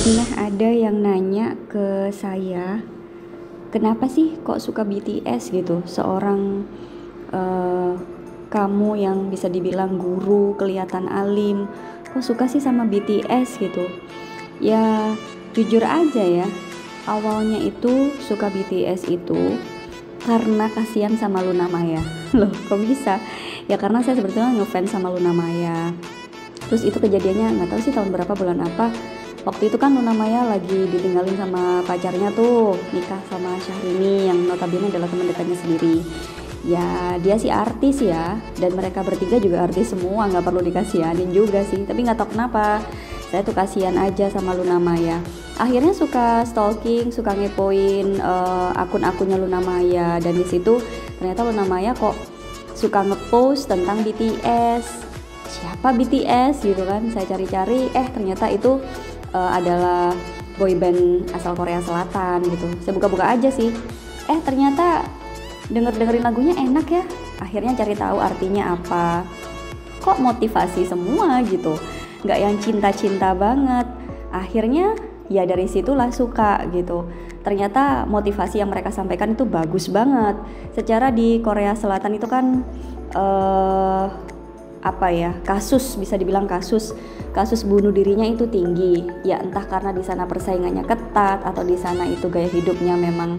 Pernah ada yang nanya ke saya, kenapa sih kok suka BTS gitu? Seorang eh, kamu yang bisa dibilang guru, kelihatan alim, kok suka sih sama BTS gitu? Ya jujur aja ya, awalnya itu suka BTS itu karena kasihan sama Luna Maya. Loh kok bisa? Ya karena saya sebetulnya ngefans sama Luna Maya. Terus itu kejadiannya nggak tahu sih tahun berapa, bulan apa. Waktu itu kan Luna Maya lagi ditinggalin sama pacarnya tuh, nikah sama Syahrini yang notabene adalah teman dekatnya sendiri. Ya dia sih artis ya, dan mereka bertiga juga artis semua, nggak perlu dikasihanin juga sih. Tapi nggak tahu kenapa, saya tuh kasihan aja sama Luna Maya. Akhirnya suka stalking, suka ngepoin akun-akunnya Luna Maya, dan di situ ternyata Luna Maya kok suka ngepost tentang BTS. Siapa BTS gitu kan? Saya cari-cari, ternyata itu adalah boyband asal Korea Selatan gitu. Saya buka-buka aja sih, ternyata dengerin lagunya enak ya. Akhirnya cari tahu artinya apa, kok motivasi semua gitu, nggak yang cinta-cinta banget. Akhirnya ya dari situlah suka gitu. Ternyata motivasi yang mereka sampaikan itu bagus banget. Secara di Korea Selatan itu kan kasus, bisa dibilang kasus bunuh dirinya itu tinggi ya, entah karena di sana persaingannya ketat atau di sana itu gaya hidupnya memang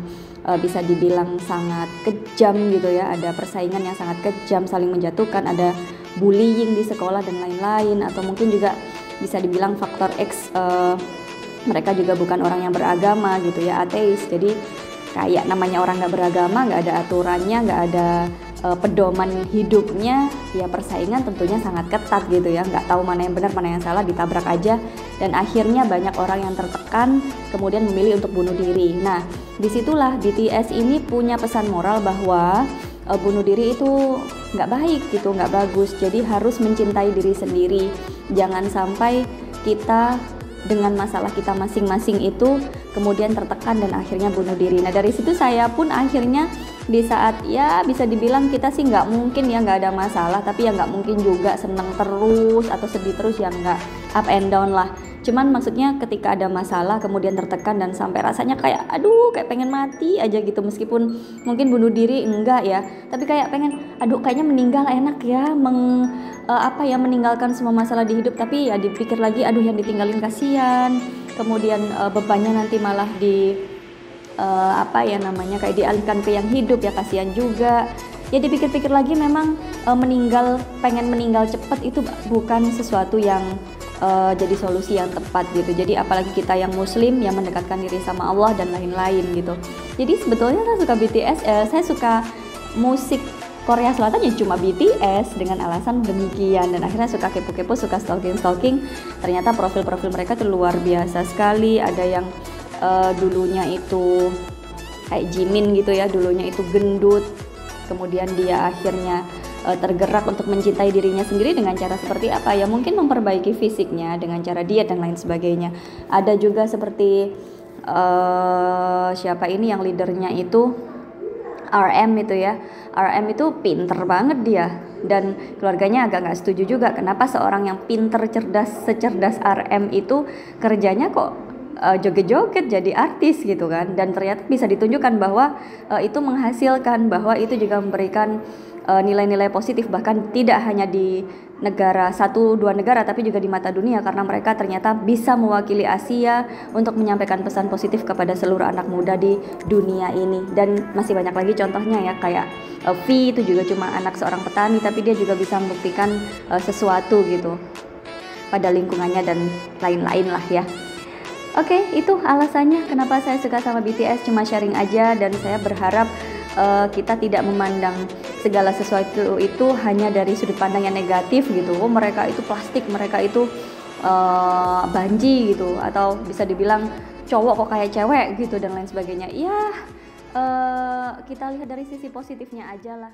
bisa dibilang sangat kejam gitu ya, ada persaingan yang sangat kejam, saling menjatuhkan, ada bullying di sekolah dan lain-lain, atau mungkin juga bisa dibilang faktor X, mereka juga bukan orang yang beragama gitu ya, ateis. Jadi kayak namanya orang nggak beragama, nggak ada aturannya, nggak ada pedoman hidupnya, ya persaingan tentunya sangat ketat gitu ya, nggak tahu mana yang benar mana yang salah, ditabrak aja, dan akhirnya banyak orang yang tertekan kemudian memilih untuk bunuh diri. Nah disitulah BTS ini punya pesan moral bahwa bunuh diri itu nggak baik gitu, nggak bagus. Jadi harus mencintai diri sendiri, jangan sampai kita dengan masalah kita masing-masing itu kemudian tertekan dan akhirnya bunuh diri. Nah dari situ saya pun akhirnya di saat ya bisa dibilang kita sih nggak mungkin ya nggak ada masalah, tapi ya nggak mungkin juga seneng terus atau sedih terus, ya nggak, up and down lah. Cuman maksudnya ketika ada masalah kemudian tertekan dan sampai rasanya kayak aduh kayak pengen mati aja gitu, meskipun mungkin bunuh diri enggak ya, tapi kayak pengen aduh kayaknya meninggal enak ya, meninggalkan semua masalah di hidup. Tapi ya dipikir lagi, aduh yang ditinggalin kasihan, kemudian bebannya nanti malah kayak dialihkan ke yang hidup, ya kasihan juga. Ya dipikir-pikir lagi memang pengen meninggal cepat itu bukan sesuatu yang jadi solusi yang tepat gitu. Jadi apalagi kita yang muslim yang mendekatkan diri sama Allah dan lain-lain gitu. Jadi sebetulnya saya suka BTS, saya suka musik Korea Selatan ya cuma BTS dengan alasan demikian, dan akhirnya suka kepo-kepo, suka stalking. Ternyata profil-profil mereka tuh luar biasa sekali. Ada yang dulunya itu kayak Jimin gitu ya, dulunya itu gendut, kemudian dia akhirnya tergerak untuk mencintai dirinya sendiri dengan cara seperti apa ya, mungkin memperbaiki fisiknya dengan cara diet dan lain sebagainya. Ada juga seperti siapa ini yang leadernya itu RM itu ya, RM itu pinter banget dia, dan keluarganya agak nggak setuju juga kenapa seorang yang pinter, secerdas RM itu kerjanya kok joget-joget jadi artis gitu kan. Dan ternyata bisa ditunjukkan bahwa itu menghasilkan, bahwa itu juga memberikan nilai-nilai positif, bahkan tidak hanya di negara 1-2 negara tapi juga di mata dunia, karena mereka ternyata bisa mewakili Asia untuk menyampaikan pesan positif kepada seluruh anak muda di dunia ini. Dan masih banyak lagi contohnya ya, kayak V itu juga cuma anak seorang petani tapi dia juga bisa membuktikan sesuatu gitu pada lingkungannya dan lain-lain lah ya. Oke, itu alasannya kenapa saya suka sama BTS, cuma sharing aja, dan saya berharap kita tidak memandang segala sesuatu itu hanya dari sudut pandang yang negatif gitu. Oh mereka itu plastik, mereka itu banji gitu, atau bisa dibilang cowok kok kayak cewek gitu dan lain sebagainya. Ya kita lihat dari sisi positifnya aja lah.